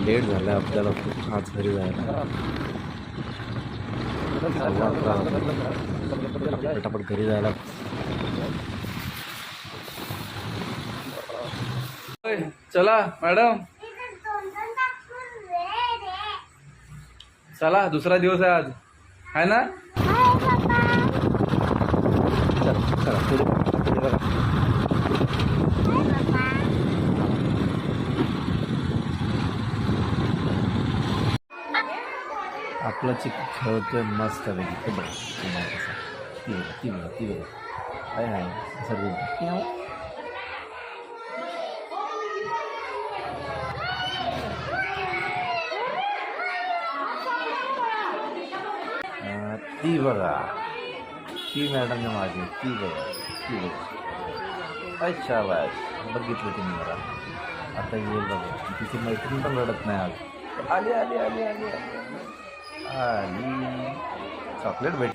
Late झालं आपल्याला खूप आज घरी जायला. पटापट घरी जायला. चला मॅडम, चला दुसरा दिवस आहे आज, आहे ना? आपला चिकन खेळतोय मस्त पैकी. ते बघ ती बघा ती बघा ती बघा काय आहे सर्व. ती बघा ती मॅडमने मागे ती बघा ती बघा. अच्छा बाय बघितलं तुम्ही मला. आता येईल बघा तिची मैत्रीण पण रडत नाही आज. आली आली आली आली आली आली चॉकलेट भेट.